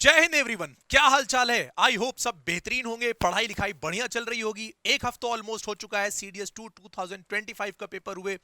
जय हिंद एवरीवन, क्या हाल चाल है। आई होप सब बेहतरीन होंगे, पढ़ाई लिखाई बढ़िया चल रही होगी। एक हफ्ता ऑलमोस्ट हो चुका है सीडीएस 2 2025 का पेपर हुए।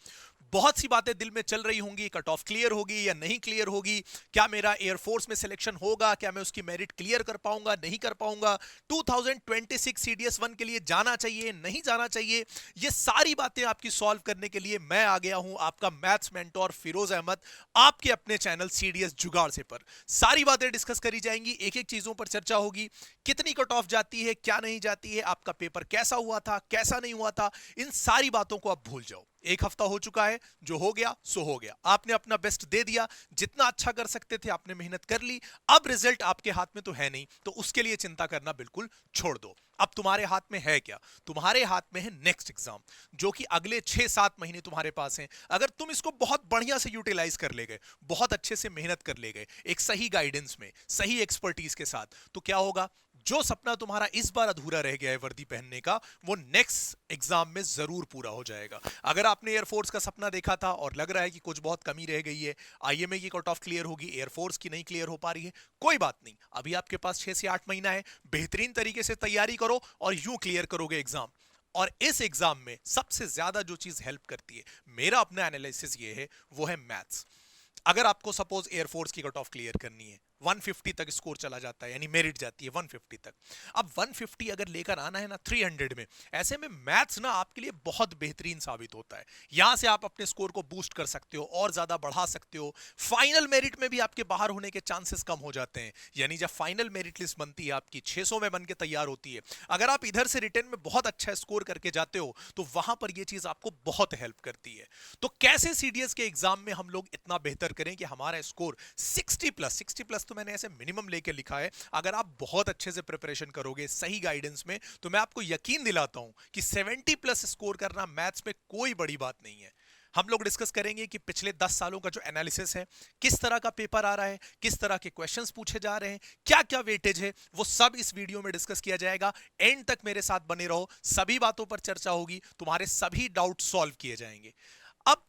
बहुत सी बातें दिल में चल रही होंगी, कट ऑफ क्लियर होगी या नहीं क्लियर होगी, क्या मेरा एयरफोर्स में सिलेक्शन होगा, क्या मैं उसकी मेरिट क्लियर कर पाऊंगा नहीं कर पाऊंगा, 2026 सीडीएस 1 के लिए जाना चाहिए नहीं जाना चाहिए। ये सारी बातें आपकी सॉल्व करने के लिए मैं आ गया हूं, आपका मैथ्स मेंटोर फिरोज अहमद, आपके अपने चैनल सीडीएस जुगाड़ से पर। सारी बातें डिस्कस करी जाएंगी, एक एक चीजों पर चर्चा होगी। कितनी कट ऑफ जाती है, क्या नहीं जाती है, आपका पेपर कैसा हुआ था, कैसा नहीं हुआ था, इन सारी बातों को आप भूल जाओ। एक हफ्ता हो चुका है, जो हो गया सो हो गया। आपने अपना बेस्ट दे दिया, जितना अच्छा कर सकते थे आपने मेहनत कर ली। अब रिजल्ट आपके हाथ में तो है नहीं, तो उसके लिए चिंता करना बिल्कुल छोड़ दो। अब तुम्हारे हाथ में है क्या? तुम्हारे हाथ में है नेक्स्ट एग्जाम, जो कि अगले 6-7 महीने तुम्हारे पास हैं। अगर तुम इसको बहुत बढ़िया से यूटिलाइज कर ले गए, बहुत अच्छे से मेहनत कर ले गए, एक सही गाइडेंस में, सही एक्सपर्टीज के साथ, तो क्या होगा? जो सपना तुम्हारा इस बार अधूरा रह गया है वर्दी पहनने का, वो नेक्स्ट एग्जाम में जरूर पूरा हो जाएगा। अगर आपने एयरफोर्स का सपना देखा था और लग रहा है कि कुछ बहुत कमी रह गई है, आईएमए की कट ऑफ क्लियर होगी, एयरफोर्स की नहीं क्लियर हो पा रही है, कोई बात नहीं। अभी आपके पास 6 से 8 महीना है, बेहतरीन तरीके से तैयारी करो और यूं क्लियर करोगे एग्जाम। और इस एग्जाम में सबसे ज्यादा जो चीज हेल्प करती है, मेरा अपना एनालिसिस ये है, वो है मैथ्स। अगर आपको सपोज एयरफोर्स की कट ऑफ क्लियर करनी है, 150 तक स्कोर चला जाता है, यानी मेरिट जाती है 150 तक। अब 150 अगर लेकर आना है ना 300 में, ऐसे में मैथ्स ना आपके लिए बहुत बेहतरीन साबित होता है। यहां से आप अपने स्कोर को बूस्ट कर सकते हो और ज्यादा बढ़ा सकते हो। फाइनल मेरिट में भी आपके बाहर होने के चांसेस कम हो जाते हैं। यानी जब फाइनल मेरिट लिस्ट बनती है आपकी, 600 में बन के तैयार होती है, अगर आप इधर से रिटर्न में बहुत अच्छा स्कोर करके जाते हो, तो वहां पर यह चीज आपको बहुत हेल्प करती है। तो कैसे सीडीएस के एग्जाम में हम लोग इतना बेहतर करें कि हमारा स्कोर 60 प्लस तो मैंने ऐसे मिनिमम लेके लिखा है। अगर आप बहुत अच्छे से प्रिपरेशन करोगे सही गाइडेंस में, तो मैं आपको यकीन दिलाता हूं कि 70 प्लस स्कोर करना मैथ्स में कोई बड़ी बात नहीं है। हम लोग डिस्कस करेंगे कि पिछले 10 सालों का जो एनालिसिस है, किस तरह का पेपर आ रहा है, किस तरह के क्वेश्चंस पूछे जा रहे हैं, क्या क्या वेटेज है, वो सब इस वीडियो में डिस्कस किया जाएगा। एंड तक मेरे साथ बने रहो, सभी बातों पर चर्चा होगी, तुम्हारे सभी डाउट सॉल्व किए जाएंगे। अब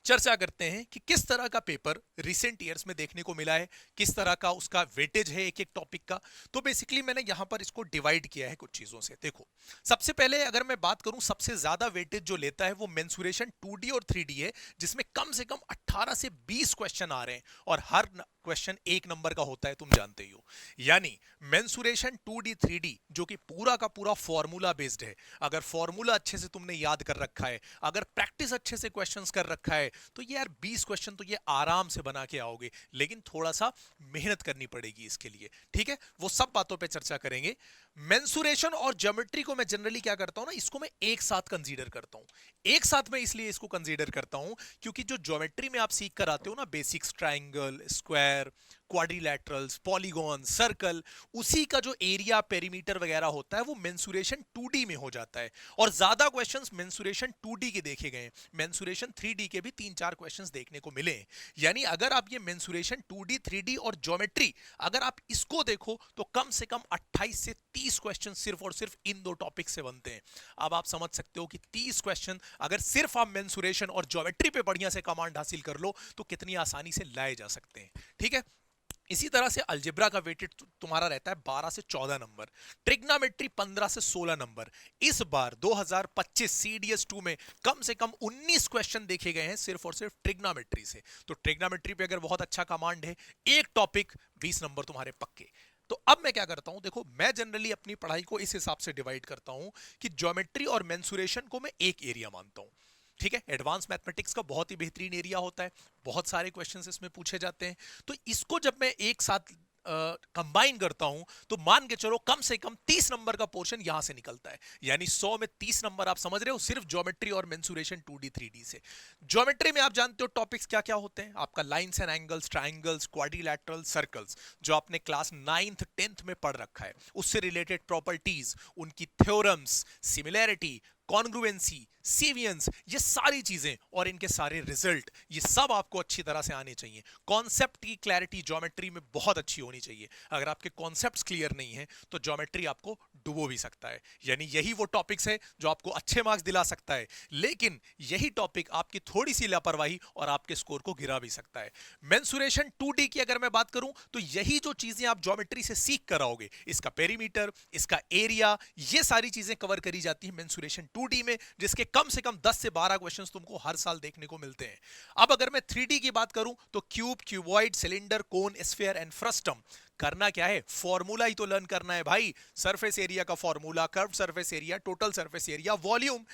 चर्चा करते हैं कि किस तरह का पेपर रिसेंट ईयर्स में देखने को मिला है, किस तरह का उसका वेटेज है एक एक टॉपिक का। तो बेसिकली मैंने यहां पर इसको डिवाइड किया है कुछ चीजों से। देखो, सबसे पहले अगर मैं बात करूं, सबसे ज्यादा वेटेज जो लेता है वो मेंसुरेशन 2D और 3D है, जिसमें कम से कम 18 से 20 क्वेश्चन आ रहे हैं और हर क्वेश्चन एक नंबर का होता है, तुम जानते ही हो। यानी मेंसुरेशन 2D 3D जो कि पूरा का पूरा फॉर्मूला बेस्ड है। अगर फॉर्मूला अच्छे से तुमने याद कर रखा है, अगर प्रैक्टिस अच्छे से क्वेश्चंस कर रखा है, तो ये यार 20 क्वेश्चन तो ये आराम से बना के आओगे। लेकिन थोड़ा सा मेहनत करनी पड़ेगी इसके लिए, ठीक है? वो सब बातों पे चर्चा करेंगे। मेंसुरेशन और ज्योमेट्री को मैं जनरली क्या करता हूं ना, इसको मैं एक साथ कंसीडर करता हूं। एक साथ में इसलिए इसको कंसीडर करता हूं क्योंकि जो ज्योमेट्री में आप सीख कर आते हो ना, basics, triangle, square, quadrilaterals, polygon, circle, उसी का जो एरिया, पेरीमीटर वगैरह होता है, वो मेंसुरेशन 2D में हो जाता है। और ज्यादा क्वेश्चंस मेंसुरेशन 2D के देखे गए हैं, मेंसुरेशन 3D के भी 3-4 क्वेश्चंस देखने को मिले हैं। यानी अगर आप ये मेंसुरेशन 2D 3D और ज्योमेट्री, अगर आप इसको देखो, तो कम से कम 28 से 30 क्वेश्चन सिर्फ और सिर्फ इन दो टॉपिक से बनते हैं। अब आप समझ सकते हो कि 30 क्वेश्चन अगर सिर्फ आप मेंसुरेशन और ज्योमेट्री पे बढ़िया से कमांड हासिल कर लो, तो कितनी आसानी से लाए जा सकते हैं, ठीक है? इसी तरह से अलजेब्रा का वेटेड तुम्हारा रहता है 12 से 14 नंबर, ट्रिग्नोमेट्री 15 से 16 नंबर। इस बार 2025 सीडीएस 2 में कम से कम 19 क्वेश्चन देखे गए हैं सिर्फ और सिर्फ ट्रिग्नोमेट्री से। तो ट्रिग्नोमेट्री पे अगर बहुत अच्छा कमांड है, एक टॉपिक 20 नंबर तुम्हारे पक्के। तो अब मैं क्या करता हूं, देखो, मैं जनरली अपनी पढ़ाई को इस हिसाब से डिवाइड करता हूं कि ज्योमेट्री और मेंसुरेशन को मैं एक एरिया मानता हूं। ठीक है, एडवांस मैथमेटिक्स का बहुत ही बेहतरीन एरिया होता है, बहुत सारे क्वेश्चंस इसमें पूछे जाते हैं। तो इसको जब मैं एक साथ कंबाइन करता हूं, तो मान के चलो कम से कम 30 नंबर का पोर्शन यहां से निकलता है। यानी 100 में 30 नंबर, आप समझ रहे हो, सिर्फ ज्योमेट्री और मेंसुरेशन 2D 3D से। ज्योमेट्री में आप जानते हो टॉपिक्स क्या क्या होते हैं, आपका lines and angles, triangles, quadrilateral, circles, जो आपने क्लास 9th 10th में पढ़ रखा है, उससे रिलेटेड प्रॉपर्टीज, उनकी थ्योरम्स, सिमिलैरिटी, कॉन्ग्रुएंसी, सेवियंस, ये सारी चीजें और इनके सारे रिजल्ट, ये सब आपको अच्छी तरह से आने चाहिए। कॉन्सेप्ट की क्लैरिटी ज्योमेट्री में बहुत अच्छी होनी चाहिए। अगर आपके कॉन्सेप्ट्स क्लियर नहीं है तो ज्योमेट्री आपको डुबो भी सकता है। यानी यही वो टॉपिक्स है जो आपको अच्छे मार्क्स दिला सकता है, लेकिन यही टॉपिक आपकी थोड़ी सी लापरवाही और आपके स्कोर को गिरा भी सकता है। मेंसुरेशन 2D की अगर मैं बात करूं तो यही जो चीजें आप ज्योमेट्री से सीख कर आओगे, इसका पेरीमीटर, इसका एरिया, ये सारी चीजें कवर करी जाती है मेंसुरेशन 2D में, जिसके कम से कम 10 से 12 क्वेश्चंस तुमको हर साल देखने को मिलते हैं। अब अगर मैं 3D की बात करूं तो cube, cuboid, cylinder, cone, sphere and frustum. करना क्या है, फॉर्मूला ही तो लर्न करना है भाई। सरफेस एरिया का formula, curve surface area, total surface area, volume,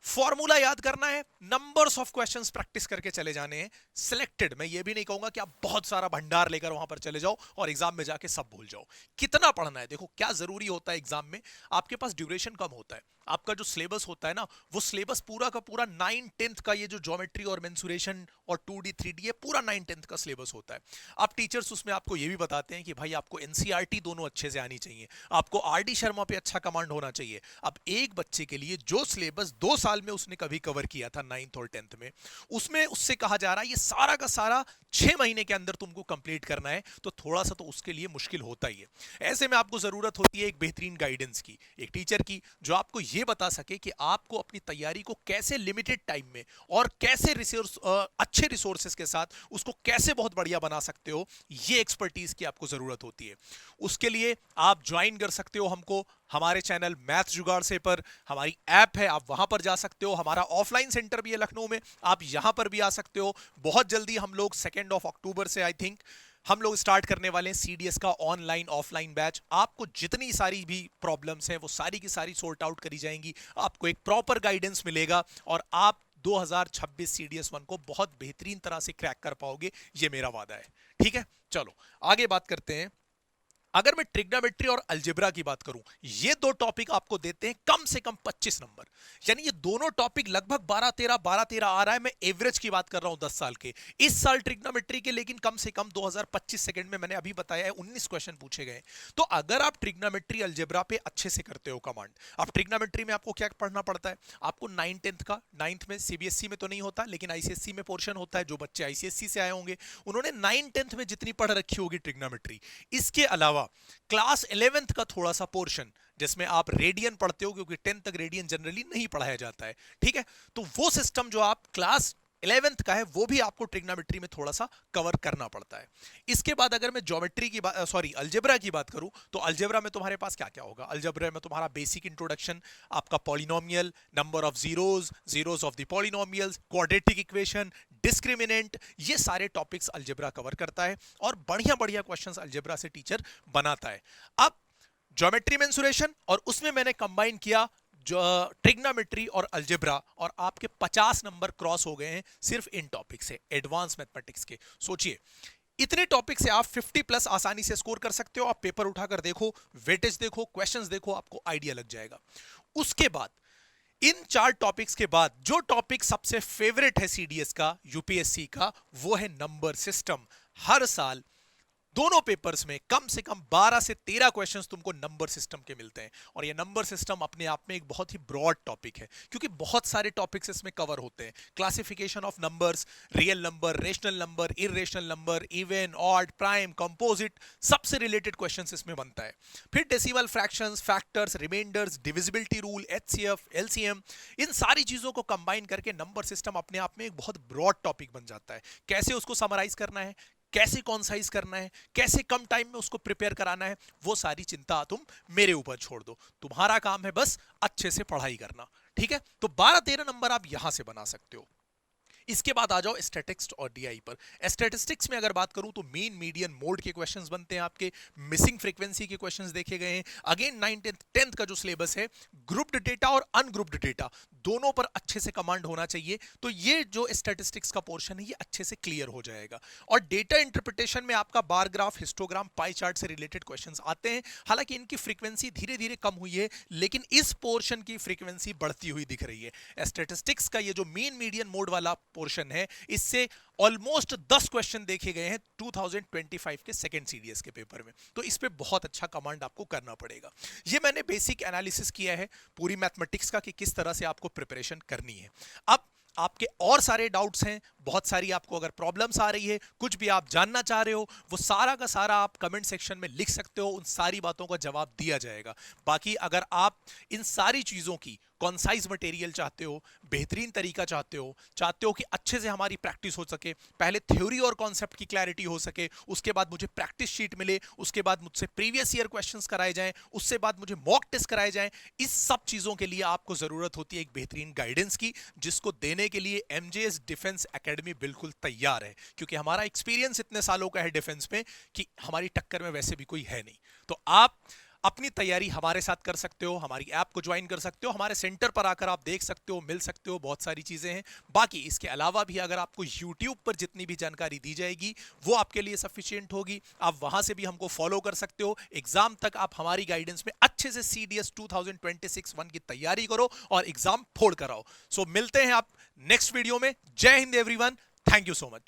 formula याद करना है। नंबर्स ऑफ क्वेश्चंस प्रैक्टिस करके चले जाने हैं। सिलेक्टेड, मैं ये भी नहीं कहूंगा कि आप बहुत सारा भंडार लेकर वहां पर चले जाओ और एग्जाम में जाके सब भूल जाओ। कितना पढ़ना है, देखो क्या जरूरी होता है एग्जाम में, आपके पास ड्यूरेशन कम होता है। आपका जो सिलेबस होता है ना, वो सिलेबस पूरा का पूरा 9-10th का, ये जो ज्योमेट्री और मेंसुरेशन और 2D 3D ये पूरा 9-10th का सिलेबस होता है। अब टीचर्स उसमें आपको ये भी बताते हैं कि भाई आपको एनसीईआरटी दोनों अच्छे से आनी चाहिए, आपको आरडी शर्मा पे अच्छा कमांड होना चाहिए। अब एक बच्चे के लिए जो सिलेबस 2 साल में उसने कभी कवर किया था 9th और 10th में, उसमें उससे कहा जा रहा है ये सारा का सारा 6 महीने के अंदर तुमको कंप्लीट करना है, तो थोड़ा सा तो उसके लिए मुश्किल होता ही है। ऐसे में आपको जरूरत होती है एक बेहतरीन गाइडेंस की, एक टीचर की, जो आपको ये बता सके कि आपको अपनी तैयारी को कैसे लिमिटेड टाइम में और कैसे अच्छे रिसोर्सेज के साथ उसको कैसे बहुत बढ़िया बना सकते हो, ये एक्सपर्टीज की आपको जरूरत होती है। उसके लिए आप ज्वाइन कर सकते हो हमको हमारे चैनल मैथ्स जुगाड़ से पर, हमारी ऐप है, आप वहां पर जा सकते हो। हमारा ऑफलाइन सेंटर भी है लखनऊ में, आप यहां पर भी आ सकते हो। बहुत जल्दी हम लोग 2 अक्टूबर से आई थिंक हम लोग स्टार्ट करने वाले हैं सीडीएस का ऑनलाइन ऑफलाइन बैच। आपको जितनी सारी भी प्रॉब्लम्स हैं वो सारी की सारी सॉर्ट आउट करी जाएंगी, आपको एक प्रॉपर गाइडेंस मिलेगा और आप 2026 सीडीएस 1 को बहुत बेहतरीन तरह से क्रैक कर पाओगे, ये मेरा वादा है। ठीक है, चलो आगे बात करते हैं। अगर मैं ट्रिग्नोमेट्री और अलजेब्रा की बात करूं, ये दो टॉपिक आपको देते हैं कम से कम 25 नंबर। यानी ये दोनों टॉपिक लगभग 12-13 आ रहा है। मैं एवरेज की बात कर रहा हूं 10 साल के। इस साल ट्रिग्नोमेट्री के लेकिन कम से कम 2025 सेकंड में, मैंने अभी बताया है 19 क्वेश्चन पूछे गए। तो अगर आप ट्रिग्नोमेट्री अलजेब्रा पे अच्छे से करते हो कमांड, अब ट्रिग्नोमेट्री में आपको क्या पढ़ना पड़ता है, आपको 9-10th का, 9th में सीबीएसई में तो नहीं होता लेकिन आईसीएसई में पोर्शन होता है। जो बच्चे आईसीएसई से आए होंगे उन्होंने 9-10th में जितनी पढ़ रखी होगी ट्रिग्नोमेट्री, इसके अलावा क्लास 11th का थोड़ा सा पोर्शन जिसमें आप रेडियन पढ़ते हो, क्योंकि 10th तक रेडियन जनरली नहीं पढ़ाया जाता है। ठीक है, तो वो सिस्टम जो आप क्लास 11th का है वो भी आपको ट्रिग्नोमेट्री में थोड़ा सा कवर करना पड़ता है। इसके बाद अगर मैं ज्योमेट्री की बात, अलजेब्रा की बात करूं, तो अलजेब्रा में तुम्हारे पास क्या क्या होगा। अलजेब्रा में तुम्हारा बेसिक इंट्रोडक्शन, आपका polynomial, number of zeros of the polynomials, quadratic equation, discriminant, ये सारे टॉपिक्स अलजेब्रा कवर करता है और बढ़िया बढ़िया क्वेश्चंस अलजेब्रा से टीचर बनाता है। अब ज्योमेट्री मेंसुरेशन और उसमें मैंने कंबाइन किया जो ट्रिग्नोमेट्री और अलजेब्रा, और आपके 50 नंबर क्रॉस हो गए हैं सिर्फ इन टॉपिक से, एडवांस मैथमेटिक्स के। सोचिए इतने टॉपिक से आप 50+ आसानी से स्कोर कर सकते हो। आप पेपर उठाकर देखो, वेटेज देखो, क्वेश्चंस देखो, आपको आइडिया लग जाएगा। उसके बाद इन 4 टॉपिक्स के बाद जो टॉपिक सबसे फेवरेट है सीडीएस का, यूपीएससी का, वो है नंबर सिस्टम। हर साल दोनों पेपर्स में कम से कम 12 से 13 क्वेश्चंस तुमको नंबर सिस्टम के मिलते हैं। और ये नंबर सिस्टम अपने आप में एक बहुत ही ब्रॉड टॉपिक है, क्योंकि बहुत सारे टॉपिक्स इसमें कवर होते हैं। Classification of numbers, real number, rational number, irrational number, even, odd, prime, composite, सबसे रिलेटेड क्वेश्चंस इसमें बनता है। फिर decimal fractions, factors, remainders, divisibility rule, HCF, LCM, इन सारी चीजों को कंबाइन करके नंबर सिस्टम अपने आप में एक बहुत ब्रॉड टॉपिक बन जाता है। कैसे उसको समराइज करना है, कैसे कॉन्साइज करना है, कैसे कम टाइम में उसको प्रिपेयर कराना है, वो सारी चिंता तुम मेरे ऊपर छोड़ दो। तुम्हारा काम है बस अच्छे से पढ़ाई करना। ठीक है, तो 12-13 नंबर आप यहां से बना सकते हो। इसके बाद आ जाओ स्टैटिस्टिक्स और डीआई पर। स्टैटिस्टिक्स में अगर बात करूं तो मीन, मीडियन, मोड के क्वेश्चंस बनते हैं आपके, मिसिंग फ्रीक्वेंसी के क्वेश्चंस देखे गए हैं। अगेन 9-10th का जो सिलेबस है, ग्रुप्ड डेटा और अनग्रुप्ड डेटा दोनों पर अच्छे से कमांड होना चाहिए। तो ये जो स्टैटिस्टिक्स का पोर्शन है ये अच्छे से क्लियर हो जाएगा। और डेटा इंटरप्रिटेशन में आपका bar graph, histogram, pie chart से रिलेटेड क्वेश्चंस आते हैं। हालांकि इनकी फ्रीक्वेंसी धीरे धीरे कम हुई है, लेकिन इस पोर्शन की फ्रीक्वेंसी बढ़ती हुई दिख रही है। स्टैटिस्टिक्स का ये जो मीन, मीडियन, मोड वाला पोर्शन है, इससे ऑलमोस्ट 10 क्वेश्चन देखे गए हैं 2025 के सेकेंड सीडीएस के पेपर में। तो इस पे बहुत अच्छा कमांड आपको करना पड़ेगा। ये मैंने बेसिक एनालिसिस किया है पूरी मैथमेटिक्स का कि किस तरह से आपको प्रिपरेशन करनी है। अब आपके और सारे डाउट्स हैं, बहुत सारी आपको अगर प्रॉब्लम्स आ रही है, कुछ भी आप जानना चाह रहे हो, वो सारा का सारा आप कमेंट सेक्शन में लिख सकते हो, उन सारी बातों का जवाब दिया जाएगा। बाकी अगर आप इन सारी चीजों की कॉन्साइज मटेरियल चाहते हो, बेहतरीन तरीका चाहते हो कि अच्छे से हमारी प्रैक्टिस हो सके, पहले थ्योरी और कॉन्सेप्ट की क्लैरिटी हो सके, उसके बाद मुझे प्रैक्टिस शीट मिले, उसके बाद मुझसे प्रीवियस ईयर क्वेश्चंस कराए जाएं, उससे बाद मुझे मॉक टेस्ट कराए जाएं, इस सब चीजों के लिए आपको जरूरत होती है एक बेहतरीन गाइडेंस की, जिसको देने के लिए एमजेएस डिफेंस एकेडमी बिल्कुल तैयार है। क्योंकि हमारा एक्सपीरियंस इतने सालों का है डिफेंस में कि हमारी टक्कर में वैसे भी कोई है नहीं। तो आप अपनी तैयारी हमारे साथ कर सकते हो, हमारी ऐप को ज्वाइन कर सकते हो, हमारे सेंटर पर आकर आप देख सकते हो, मिल सकते हो, बहुत सारी चीजें हैं। बाकी इसके अलावा भी अगर आपको YouTube पर जितनी भी जानकारी दी जाएगी वो आपके लिए सफिशिएंट होगी। आप वहां से भी हमको फॉलो कर सकते हो। एग्जाम तक आप हमारी गाइडेंस में अच्छे से CDS 2026-1 की तैयारी करो और एग्जाम फोड़ कर आओ। सो मिलते हैं आप नेक्स्ट वीडियो में। जय Hind everyone, thank you so much.